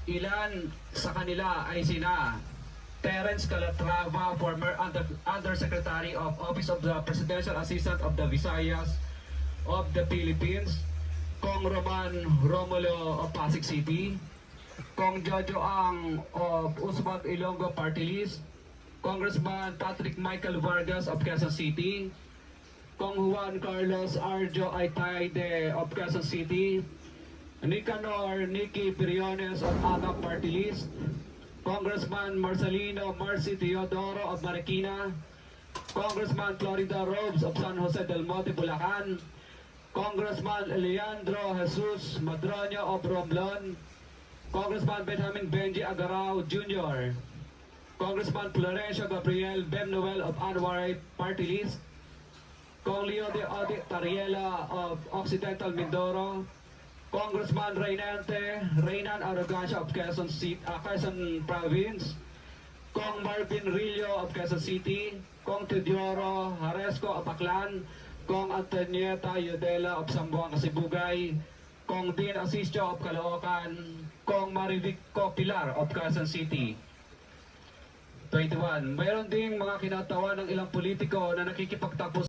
Ilan sa kanila ay sina Terence Calatrava, former Undersecretary of Office of the Presidential Assistant of the Visayas of the Philippines, Kong Roman Romulo of Pasig City, Kong Jojo Ang of Usman Ilonggo Party List, Congressman Patrick Michael Vargas of Quezon City, Kong Juan Carlos Arjo Aitayde of Quezon City, Nicanor Nicky Briones of AGA Party List, Congressman Marcelino Marcy Teodoro of Marikina, Congressman Florida Robes of San Jose del Monte, Bulacan, Congressman Leandro Jesus Madroño of Romblon, Congressman Benjamin Benji Agarao Jr., Congressman Florencio Gabriel Bemnoel of Anwaray Party List, Kong Leo de Odi Tariela of Occidental Mindoro, Congressman Reynan Arrogancia of Quezon Province, Kong Marvin Rillo of Quezon City, Kong Teodoro Haresco of Aklan, Kong Antonieta Yudela of Zamboanga Sibugay, Kong Dean Asisio of Caloocan, Kong Marivico Pilar of Quezon City. 21. Mayroon ding mga kinatawa ng ilang politiko na nakikipagtapos